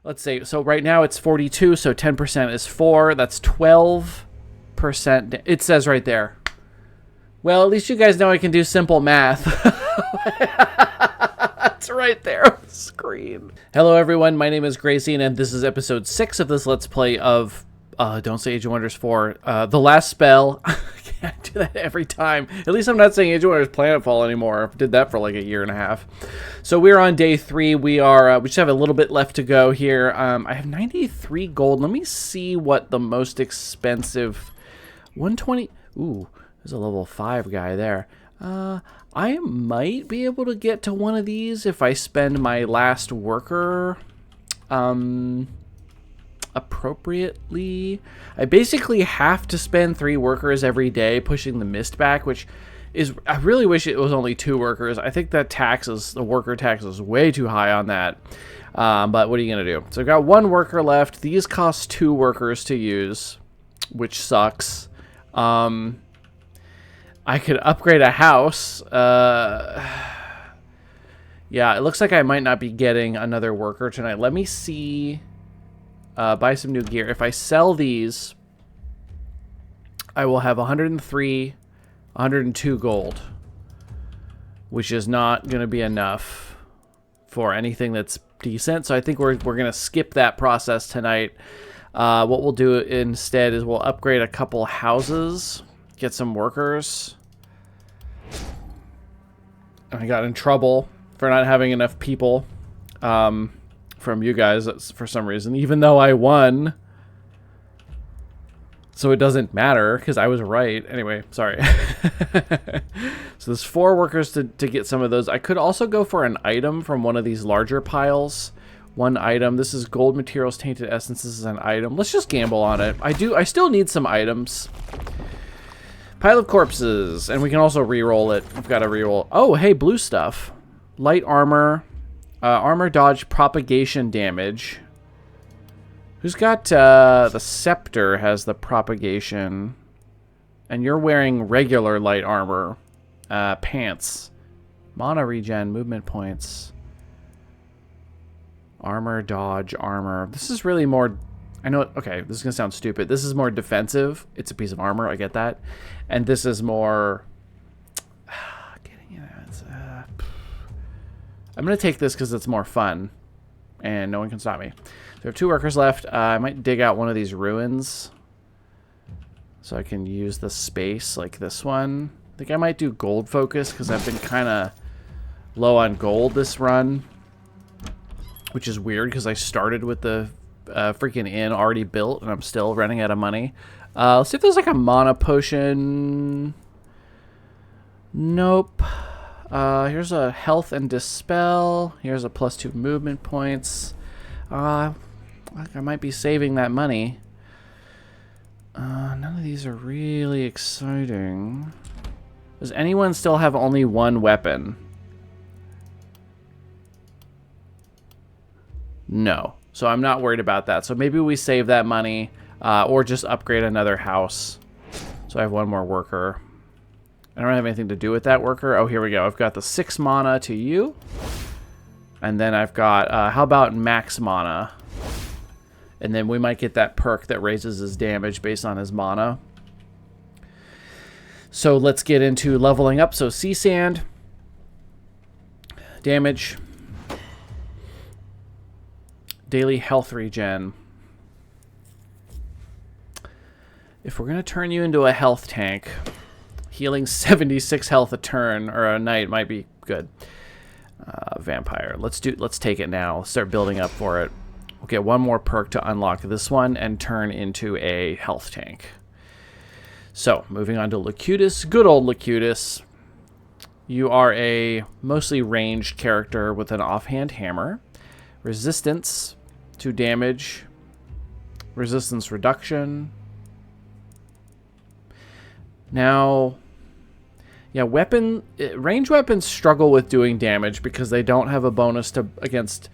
let's say, so right now it's 42, so 10% is 4. That's 12%. It says right there. Well, at least you guys know I can do simple math. It's right there on the screen. Hello, everyone. My name is Gracie, and this is episode 6 of this Let's Play of Don't Say Age of Wonders 4. The Last Spell. I can't do that every time. At least I'm not saying Age of Wonders Planetfall anymore. I did that for like a year and a half. So we're on day 3. We just have a little bit left to go here. I have 93 gold. Let me see what the most expensive... 120... Ooh, there's a level 5 guy there. I might be able to get to one of these if I spend my last worker appropriately. I basically have to spend 3 workers every day pushing the mist back, which is, I really wish it was only 2 workers. I think that the worker tax is way too high on that. But what are you going to do? So I've got 1 worker left. These cost 2 workers to use, which sucks. I could upgrade a house. Yeah, it looks like I might not be getting another worker tonight. Let me see. Buy some new gear. If I sell these, I will have 103, 102 gold, which is not going to be enough for anything that's decent. So I think we're going to skip that process tonight. What we'll do instead is we'll upgrade a couple houses, get some workers. I got in trouble for not having enough people from you guys for some reason, even though I won. So it doesn't matter because I was right. Anyway, sorry. So there's 4 workers to get some of those. I could also go for an item from one of these larger piles. 1 item. This is gold materials, tainted essences is an item. Let's just gamble on it. I still need some items. Pile of corpses, and we can also re-roll it. We've got to re-roll. Oh, hey, blue stuff. Light armor. Armor dodge propagation damage. Who's got the scepter has the propagation. And you're wearing regular light armor. Pants. Mana regen, movement points. Armor, dodge, armor. This is really more... I know, okay, this is going to sound stupid. This is more defensive. It's a piece of armor, I get that. And this is more... I'm going to take this because it's more fun. And no one can stop me. So we have 2 workers left. I might dig out one of these ruins. So I can use the space like this one. I think I might do gold focus because I've been kind of low on gold this run. Which is weird because I started with the... freaking inn already built and I'm still running out of money. Let's see if there's like a mana potion. Nope. Here's a health and dispel. Here's a +2 movement points. I might be saving that money. None of these are really exciting. Does anyone still have only 1 weapon? No. So I'm not worried about that. So maybe we save that money or just upgrade another house. So I have 1 more worker. I don't have anything to do with that worker. Oh, here we go. I've got the 6 mana to you. And then I've got, how about max mana? And then we might get that perk that raises his damage based on his mana. So let's get into leveling up. So sea sand. Damage. Daily health regen. If we're going to turn you into a health tank, healing 76 health a turn or a night might be good. Vampire. Let's take it now. Let's start building up for it. We'll get 1 more perk to unlock this one and turn into a health tank. So, moving on to Locutus. Good old Locutus. You are a mostly ranged character with an offhand hammer. Resistance to damage, resistance reduction. Now, yeah, range weapons struggle with doing damage because they don't have a bonus to against.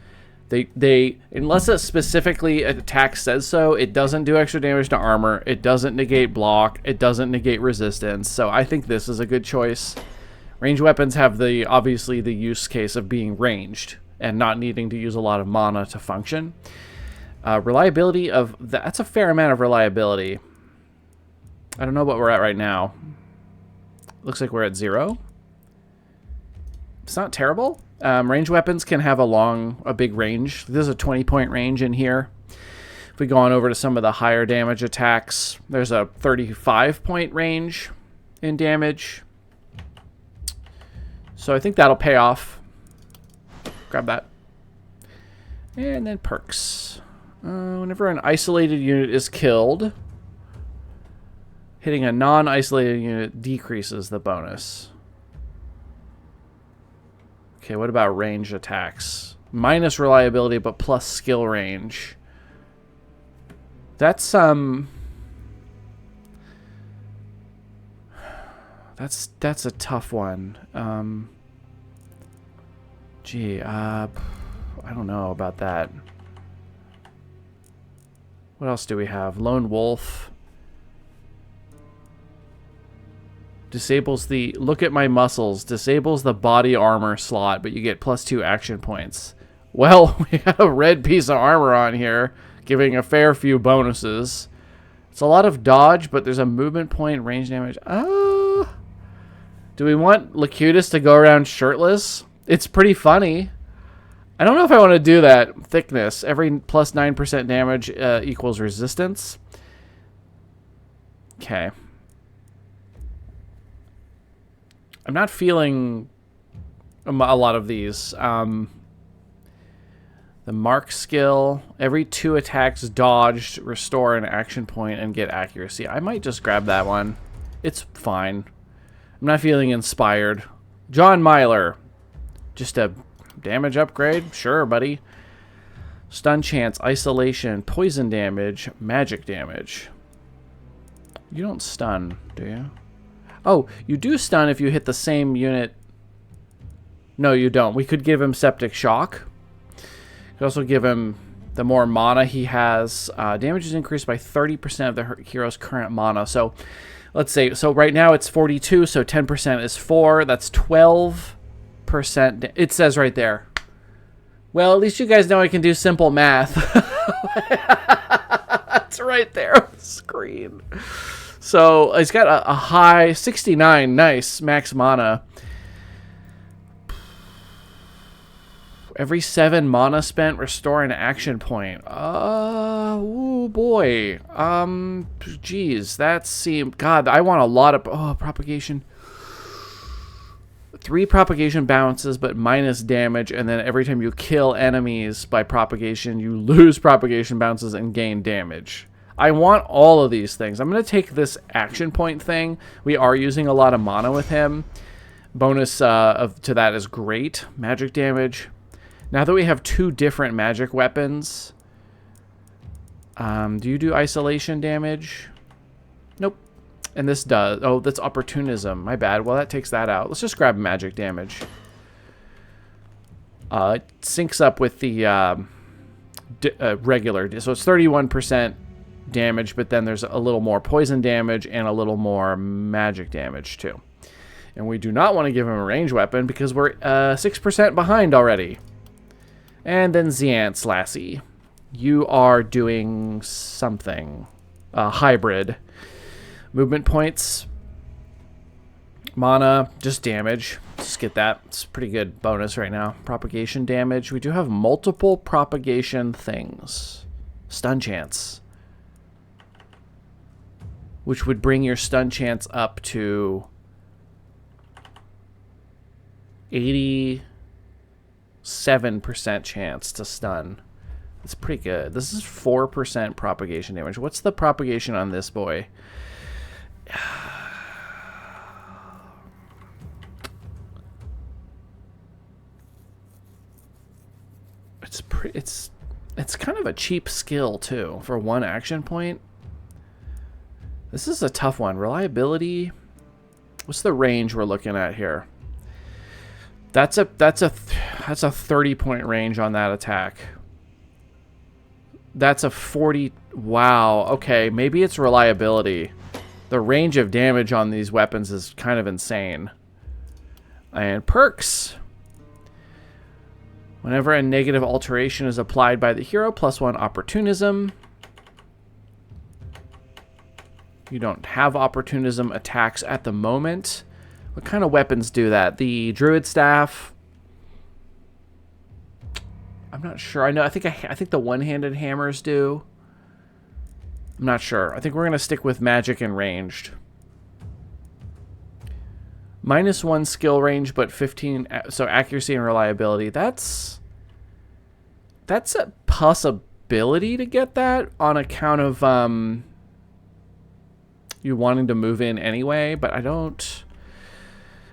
They unless it specifically attack says so, it doesn't do extra damage to armor. It doesn't negate block. It doesn't negate resistance. So I think this is a good choice. Range weapons have obviously the use case of being ranged and not needing to use a lot of mana to function. Reliability of... That's a fair amount of reliability. I don't know what we're at right now. Looks like we're at 0. It's not terrible. Range weapons can have a big range. There's a 20-point range in here. If we go on over to some of the higher damage attacks, there's a 35-point range in damage. So I think that'll pay off. Grab that. And then perks. Whenever an isolated unit is killed, hitting a non-isolated unit decreases the bonus. Okay, what about ranged attacks? Minus reliability, but plus skill range. That's that's a tough one. I don't know about that. What else do we have? Lone Wolf. Disables the... Look at my muscles. Disables the body armor slot, but you get +2 action points. Well, we have a red piece of armor on here, giving a fair few bonuses. It's a lot of dodge, but there's a movement point, range damage. Do we want Locutus to go around shirtless? It's pretty funny. I don't know if I want to do that. Thickness. Every +9% damage equals resistance. Okay. I'm not feeling a lot of these. The Mark skill. Every 2 attacks dodged, restore an action point, and get accuracy. I might just grab that one. It's fine. I'm not feeling inspired. John Myler. Just a damage upgrade? Sure, buddy. Stun chance, isolation, poison damage, magic damage. You don't stun, do you? Oh, you do stun if you hit the same unit. No, you don't. We could give him Septic Shock. We could also give him... The more mana he has, damage is increased by 30% of the hero's current mana. So, let's say... So, right now it's 42, so 10% is 4. That's 12%. It says right there. Well, at least you guys know I can do simple math. It's right there on the screen. So he's got a high 69, nice max mana. Every 7 mana spent, restore an action point. Oh boy. Geez, that seemed... God, I want a lot of... propagation. 3 propagation bounces, but minus damage, and then every time you kill enemies by propagation, you lose propagation bounces and gain damage. I want all of these things. I'm going to take this action point thing. We are using a lot of mana with him. Bonus to that is great. Magic damage. Now that we have 2 different magic weapons, do you do isolation damage? Nope. And this does. Oh, that's opportunism. My bad. Well, that takes that out. Let's just grab magic damage. It syncs up with the regular. So it's 31% damage, but then there's a little more poison damage and a little more magic damage, too. And we do not want to give him a range weapon because we're 6% behind already. And then Xant's Lassie. You are doing something. Hybrid. Movement points, mana, just damage. Just get that. It's a pretty good bonus right now. Propagation damage. We do have multiple propagation things. Stun chance, which would bring your stun chance up to 87% chance to stun. That's pretty good. This is 4% propagation damage. What's the propagation on this boy? It's kind of a cheap skill too for 1 action point. This is a tough one. Reliability. What's the range we're looking at here? That's a 30-point range on that attack. That's a 40. Wow. Okay, maybe it's reliability. The range of damage on these weapons is kind of insane. And perks. Whenever a negative alteration is applied by the hero, +1 opportunism. You don't have opportunism attacks at the moment. What kind of weapons do that? The druid staff. I'm not sure. I think the one-handed hammers do. I'm not sure. I think we're going to stick with magic and ranged. -1 skill range, but 15, so accuracy and reliability. That's a possibility to get that on account of you wanting to move in anyway, but I don't.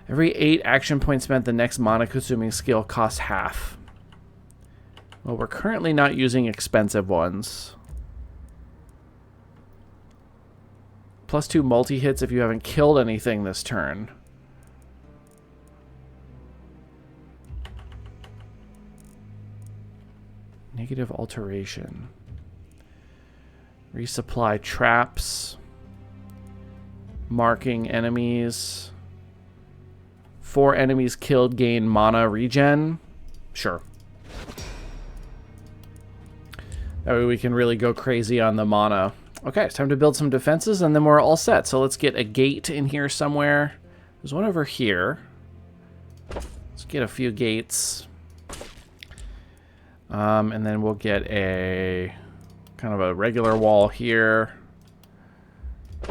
Every 8 action points spent, the next mana-consuming skill costs half. Well, we're currently not using expensive ones. +2 multi-hits if you haven't killed anything this turn. Negative alteration. Resupply traps. Marking enemies. 4 enemies killed gain mana regen. Sure. That way we can really go crazy on the mana. Okay, it's time to build some defenses, and then we're all set. So let's get a gate in here somewhere. There's one over here. Let's get a few gates. And then we'll get a kind of a regular wall here.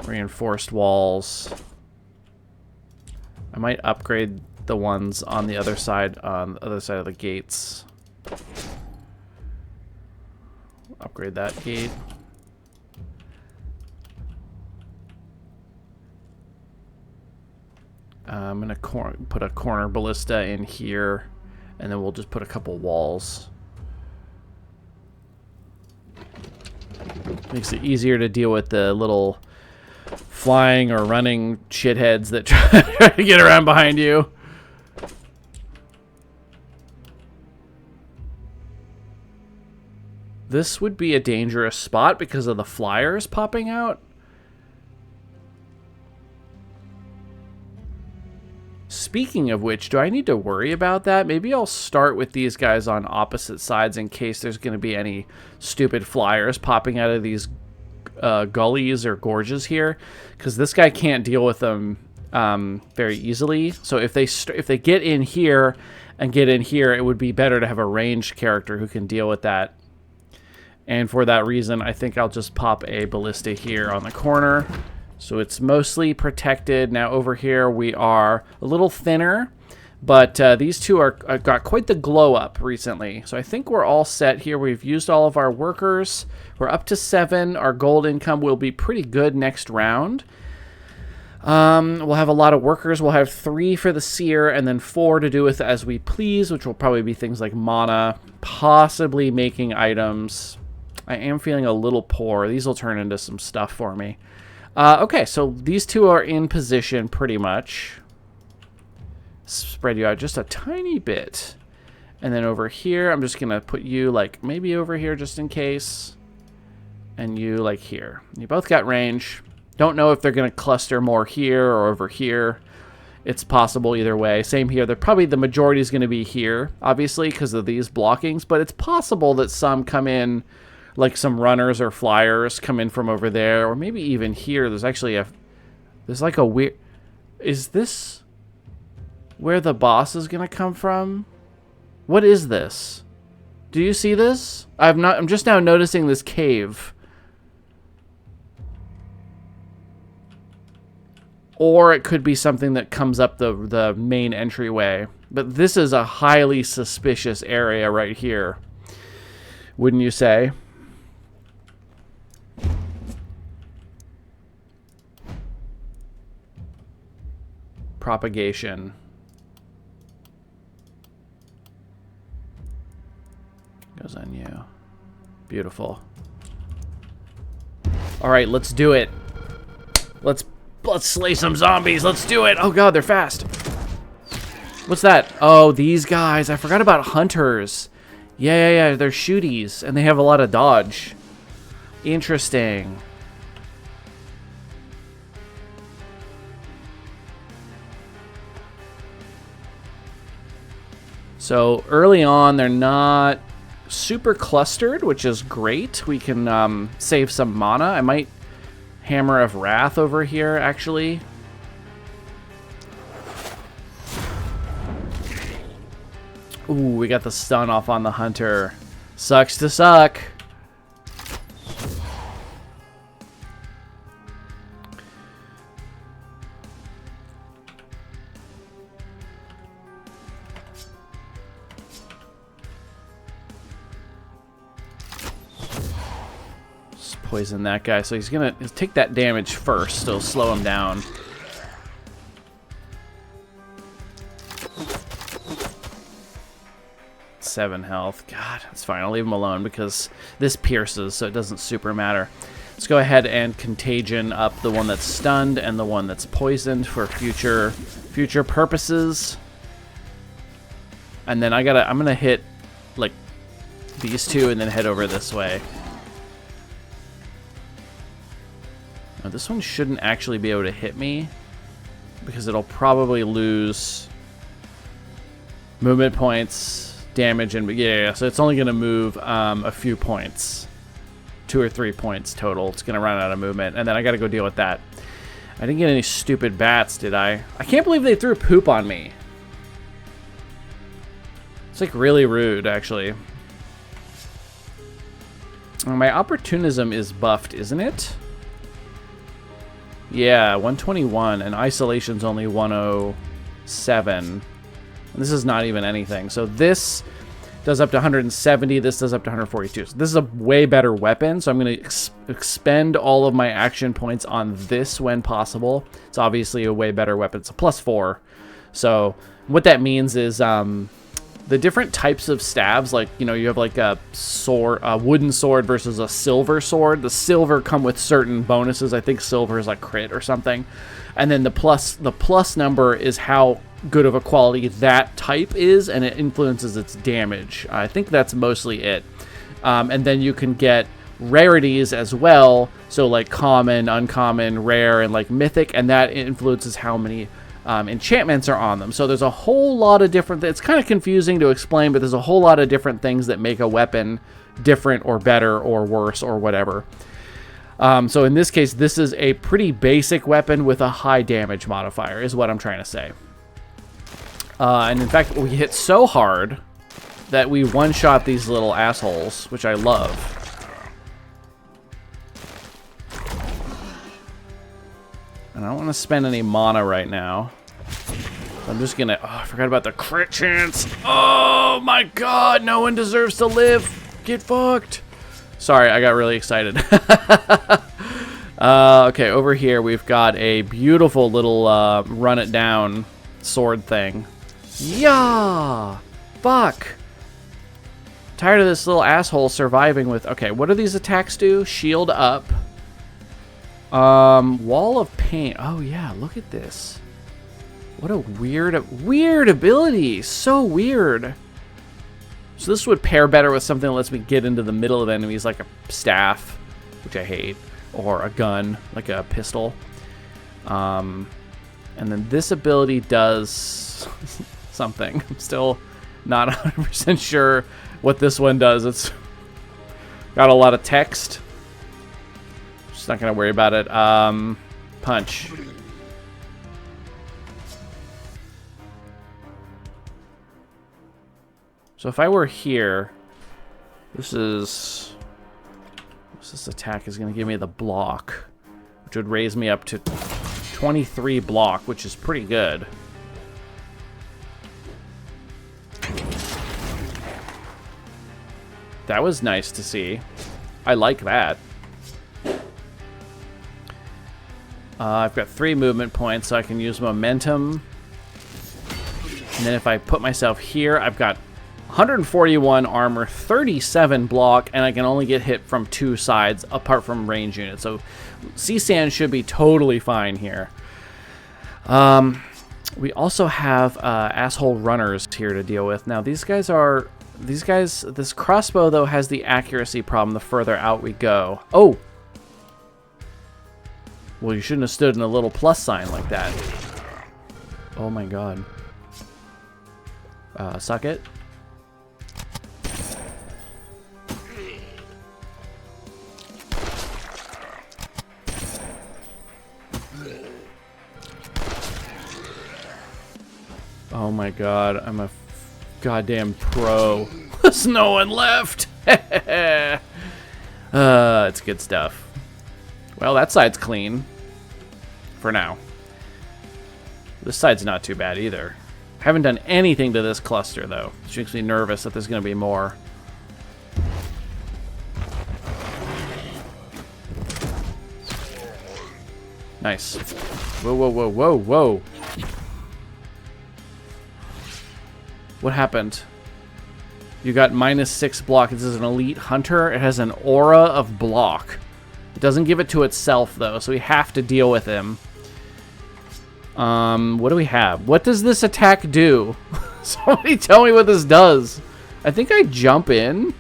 Reinforced walls. I might upgrade the ones on the other side of the gates. Upgrade that gate. I'm going to put a corner ballista in here, and then we'll just put a couple walls. Makes it easier to deal with the little flying or running shitheads that try to get around behind you. This would be a dangerous spot because of the flyers popping out. Speaking of which, do I need to worry about that? Maybe I'll start with these guys on opposite sides in case there's going to be any stupid flyers popping out of these gullies or gorges here, because this guy can't deal with them very easily. So if they get in here and get in here, it would be better to have a ranged character who can deal with that. And for that reason, I think I'll just pop a ballista here on the corner. So it's mostly protected. Now over here we are a little thinner, but these two got quite the glow up recently. So I think we're all set here. We've used all of our workers. We're up to 7. Our gold income will be pretty good next round. We'll have a lot of workers. We'll have 3 for the seer and then 4 to do with as we please, which will probably be things like mana, possibly making items. I am feeling a little poor. These will turn into some stuff for me. Okay, so these two are in position pretty much. Spread you out just a tiny bit. And then over here, I'm just going to put you like maybe over here just in case. And you like here. You both got range. Don't know if they're going to cluster more here or over here. It's possible either way. Same here. Probably the majority is going to be here, obviously, because of these blockings. But it's possible that some come in, like some runners or flyers come in from over there, or maybe even here. There's actually there's like a weird, is this where the boss is gonna come from? What is this? Do you see this? I'm just now noticing this cave. Or it could be something that comes up the main entryway. But this is a highly suspicious area right here, wouldn't you say? Propagation. Goes on you. Beautiful. All right, let's do it. Let's slay some zombies. Let's do it. Oh god, they're fast. What's that? Oh, these guys. I forgot about hunters. Yeah. They're shooties, and they have a lot of dodge. Interesting. So early on, they're not super clustered, which is great. We can save some mana. I might Hammer of Wrath over here, actually. Ooh, we got the stun off on the Hunter. Sucks to suck. Poison that guy, so he's gonna take that damage first, so slow him down. Seven health. God, that's fine. I'll leave him alone because this pierces, so it doesn't super matter. Let's go ahead and contagion up the one that's stunned and the one that's poisoned for future purposes. And then I'm gonna hit like these two and then head over this way. Now, this one shouldn't actually be able to hit me because it'll probably lose movement points, damage, and yeah, so it's only going to move a few points. 2 or 3 points total. It's going to run out of movement, and then I got to go deal with that. I didn't get any stupid bats, did I? I can't believe they threw poop on me. It's like really rude, actually. My opportunism is buffed, isn't it? Yeah, 121, and isolation's only 107. And this is not even anything. So this does up to 170, this does up to 142. So this is a way better weapon, so I'm going to expend all of my action points on this when possible. It's obviously a way better weapon. It's a +4. So what that means is the different types of stabs, like, you know, you have like a sword, a wooden sword versus a silver sword. The silver come with certain bonuses. I think silver is like crit or something. And then the plus number is how good of a quality that type is, and it influences its damage. I think that's mostly it. And then you can get rarities as well. So like common, uncommon, rare, and like mythic, and that influences how many enchantments are on them. So there's a whole lot of different, it's kind of confusing to explain, but there's a whole lot of different things that make a weapon different or better or worse or whatever. So in this case, this is a pretty basic weapon with a high damage modifier is what I'm trying to say. And in fact, we hit so hard that we one-shot these little assholes, which I love. And I don't want to spend any mana right now. So I'm just gonna... Oh, I forgot about the crit chance. Oh my god, no one deserves to live. Get fucked. Sorry, I got really excited. Okay, over here we've got a beautiful little run it down sword thing. Yeah! Fuck! Tired of this little asshole surviving with... Okay, what do these attacks do? Shield up. Wall of Pain. Oh yeah, look at this. What a weird ability. So weird. So this would pair better with something that lets me get into the middle of enemies, like a staff, which I hate, or a gun, like a pistol. And then this ability does something. I'm still not 100% sure what this one does. It's got a lot of text. Just not gonna worry about it. Punch. So if I were here, this attack is gonna give me the block, which would raise me up to 23 block, which is pretty good. That was nice to see. I like that. I've got 3 movement points, so I can use momentum. And then if I put myself here, I've got 141 armor, 37 block, and I can only get hit from 2 sides, apart from range units. So C-Sand should be totally fine here. We also have asshole runners here to deal with. Now, this crossbow, though, has the accuracy problem the further out we go. Oh! Well, you shouldn't have stood in a little plus sign like that. Oh my god. Suck it. Oh my god, I'm a goddamn pro. There's no one left. It's good stuff. Well, that side's clean. For now. This side's not too bad either. Haven't done anything to this cluster, though. Which makes me nervous that there's going to be more. Nice. Whoa, whoa, whoa, whoa, whoa. What happened? You got -6 block. This is an elite hunter. It has an aura of block. It doesn't give it to itself, though, so we have to deal with him. What do we have? What does this attack do? Somebody tell me what this does. I think I jump in.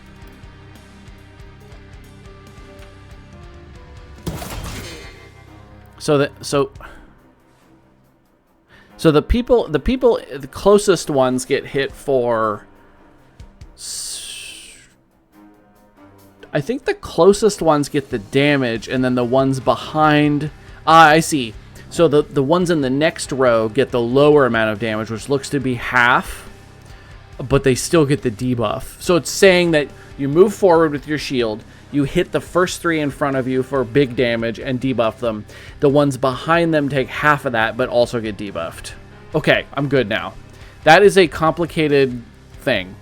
So the closest ones get hit for. I think the closest ones get the damage, and then the ones behind. Ah, I see. So the ones in the next row get the lower amount of damage, which looks to be half, but they still get the debuff. So it's saying that you move forward with your shield, you hit the first 3 in front of you for big damage and debuff them. The ones behind them take half of that, but also get debuffed. Okay, I'm good now. That is a complicated thing.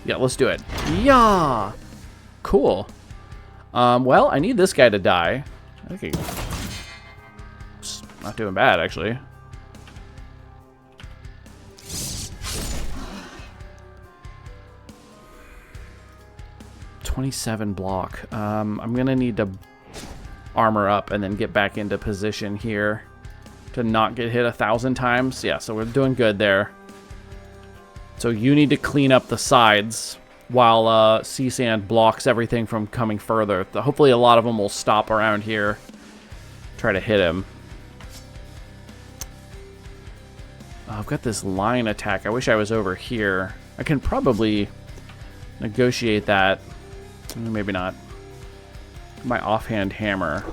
Yeah, let's do it. Yeah! Cool. Well, I need this guy to die. Okay. Not doing bad, actually. $27 block. I'm gonna need to armor up and then get back into position here to not get hit 1,000 times. Yeah, so we're doing good there. So you need to clean up the sides while Sea Sand blocks everything from coming further. Hopefully a lot of them will stop around here. Try to hit him. I've got this line attack. I wish I was over here. I can probably negotiate that. Maybe not. My offhand hammer.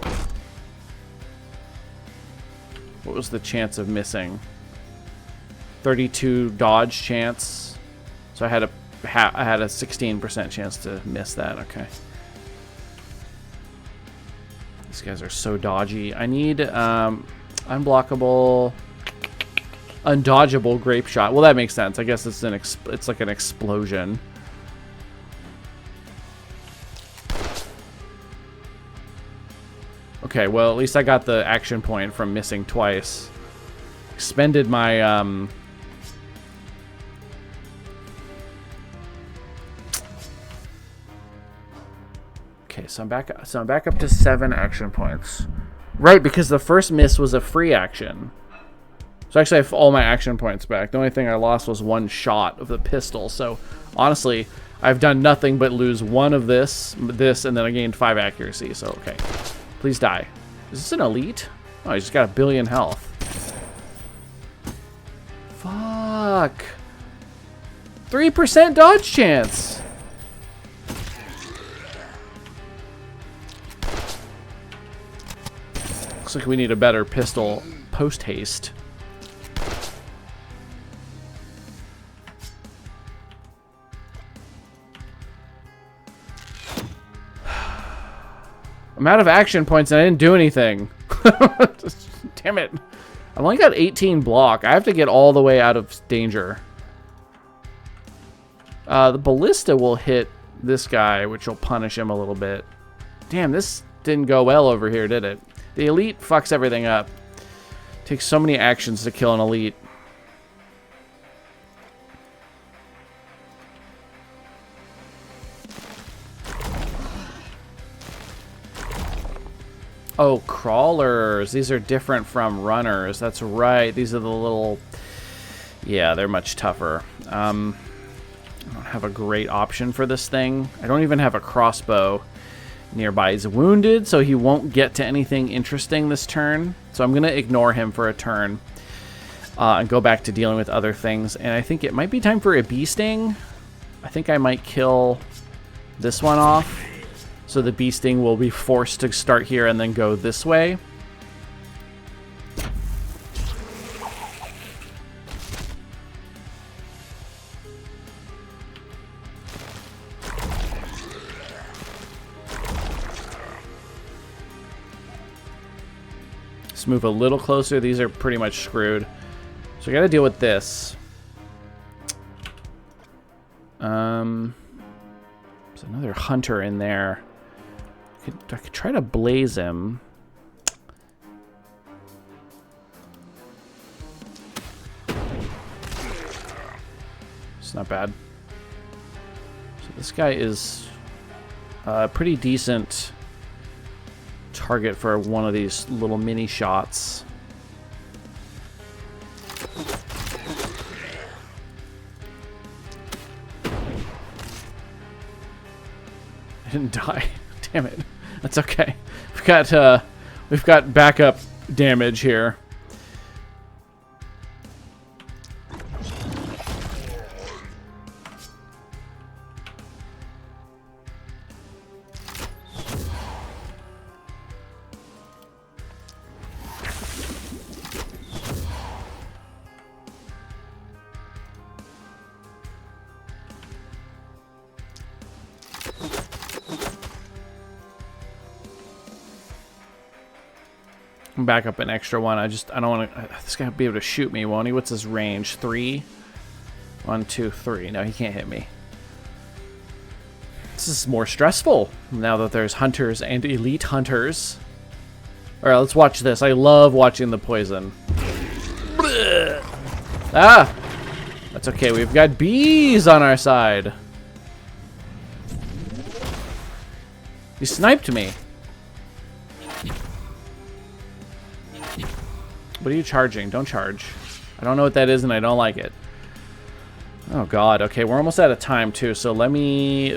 What was the chance of missing? 32 dodge chance. So I had a 16% chance to miss that. Okay. These guys are so dodgy. I need unblockable, undodgeable grape shot. Well, that makes sense. I guess it's it's like an explosion. Okay, well, at least I got the action point from missing twice. Expended my Okay, so I'm back up to 7 action points. Right, because the first miss was a free action. So actually I have all my action points back. The only thing I lost was 1 shot of the pistol. So honestly, I've done nothing but lose 1 of this, and then I gained 5 accuracy. So okay. Please die. Is this an elite? Oh, he's just got 1 billion health. Fuck. 3% dodge chance. Looks like we need a better pistol post haste. I'm out of action points and I didn't do anything. Damn it. I've only got 18 block. I have to get all the way out of danger. The ballista will hit this guy, which will punish him a little bit. Damn, this didn't go well over here, did it? The elite fucks everything up. Takes so many actions to kill an elite. Oh, crawlers. These are different from runners. That's right. These are the little... Yeah, they're much tougher. I don't have a great option for this thing. I don't even have a crossbow nearby. He's wounded, so he won't get to anything interesting this turn. So I'm going to ignore him for a turn. and go back to dealing with other things. And I think it might be time for a bee sting. I think I might kill this one off. So the bee sting will be forced to start here and then go this way. Let's move a little closer. These are pretty much screwed. So I got to deal with this. There's another hunter in there. I could try to blaze him. It's not bad. So this guy is a pretty decent target for one of these little mini shots. I didn't die. Damn it. That's okay. We've got backup damage here. Back up an extra one. I don't want to. This guy will be able to shoot me, won't he? What's his range? 3? 1, 2, 3. No, he can't hit me. This is more stressful now that there's hunters and elite hunters. All right, let's watch this. I love watching the poison. Ah, that's okay. We've got bees on our side. He sniped me. What are you charging? Don't charge. I don't know what that is, and I don't like it. Oh, God. Okay, we're almost out of time, too, so let me...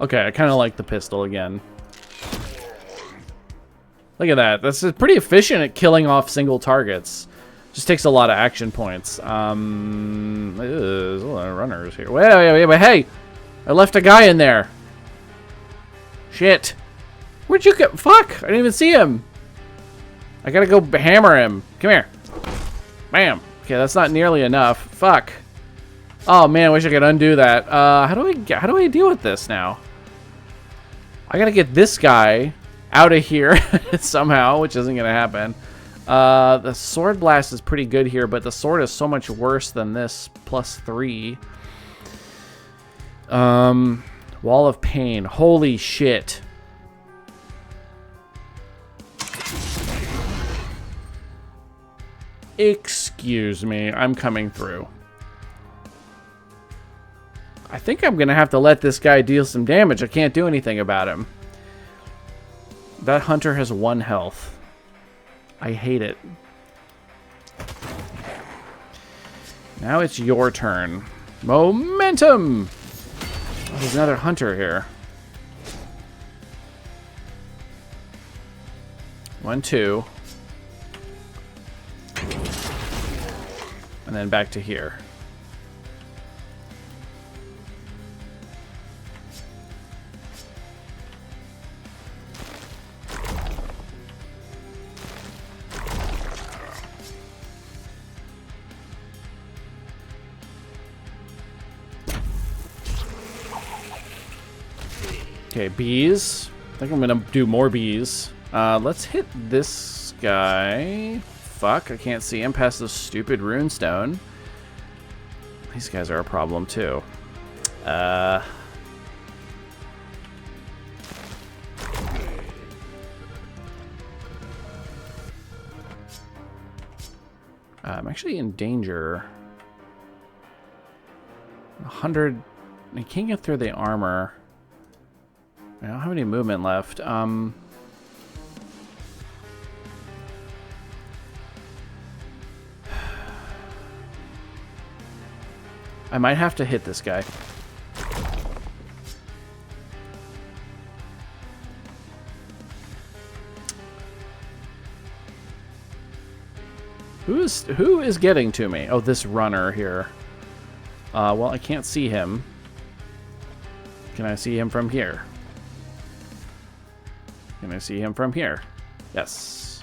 Okay, I kind of like the pistol again. Look at that. That's pretty efficient at killing off single targets. Just takes a lot of action points. There's a lot of runners here. Wait, hey! I left a guy in there. Shit. Where'd you get? Fuck! I didn't even see him. I gotta go hammer him. Come here. Bam. Okay, that's not nearly enough. Fuck. Oh man, I wish I could undo that. How do I deal with this now? I gotta get this guy out of here somehow, which isn't gonna happen. The sword blast is pretty good here, but the sword is so much worse than this +3. Wall of pain. Holy shit. Excuse me, I'm coming through. I think I'm gonna have to let this guy deal some damage. I can't do anything about him. That hunter has 1 health. I hate it. Now it's your turn. Momentum! Oh, there's another hunter here. 1, 2. And then back to here. Okay, bees. I think I'm gonna do more bees. Let's hit this guy. Fuck, I can't see him past this stupid runestone. These guys are a problem too. I'm actually in danger. 100 He can't get through the armor. I don't have any movement left. I might have to hit this guy. Who is getting to me? Oh, this runner here. Well, I can't see him. Can I see him from here? Can I see him from here? Yes.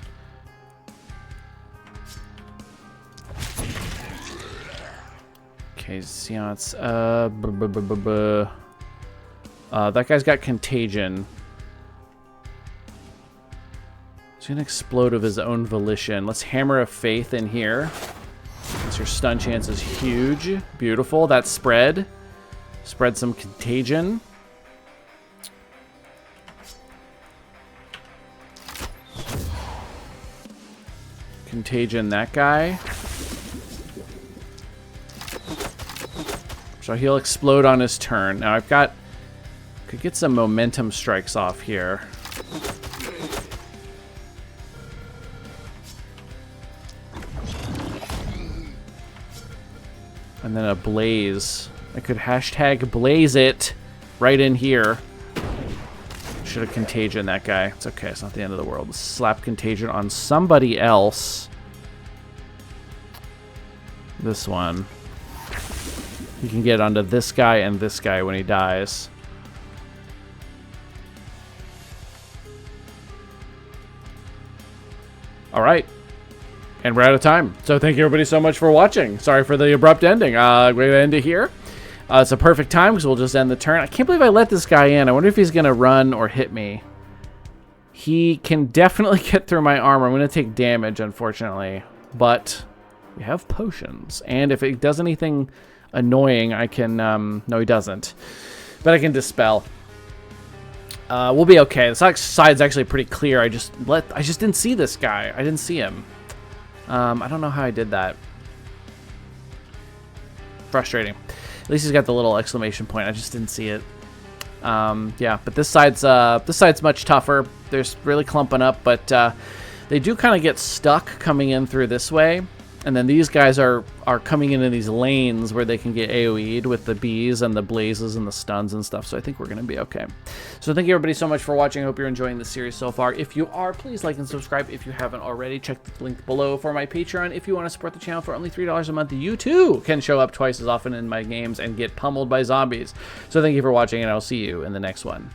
Okay, seance. That guy's got contagion. He's gonna explode of his own volition. Let's hammer of faith in here. So your stun chance is huge. Beautiful. That spread. Spread some contagion. Contagion that guy. So he'll explode on his turn. Now I've got... Could get some momentum strikes off here. And then a blaze. I could hashtag blaze it right in here. Should have contagion that guy. It's okay. It's not the end of the world. Let's slap contagion on somebody else. This one. You can get onto this guy and this guy when he dies. All right. And we're out of time. So thank you everybody so much for watching. Sorry for the abrupt ending. We're going to end it here. It's a perfect time because we'll just end the turn. I can't believe I let this guy in. I wonder if he's going to run or hit me. He can definitely get through my armor. I'm going to take damage, unfortunately. But we have potions. And if it does anything annoying, I can... no, he doesn't. But I can dispel. We'll be okay. The side's actually pretty clear. I just didn't see this guy. I didn't see him. I don't know how I did that. Frustrating. At least he's got the little exclamation point. I just didn't see it. Yeah, but this side's much tougher. They're really clumping up, but they do kind of get stuck coming in through this way. And then these guys are coming in these lanes where they can get AoE'd with the bees and the blazes and the stuns and stuff. So I think we're going to be okay. So thank you everybody so much for watching. I hope you're enjoying the series so far. If you are, please like and subscribe if you haven't already. Check the link below for my Patreon. If you want to support the channel for only $3 a month, you too can show up twice as often in my games and get pummeled by zombies. So thank you for watching, and I'll see you in the next one.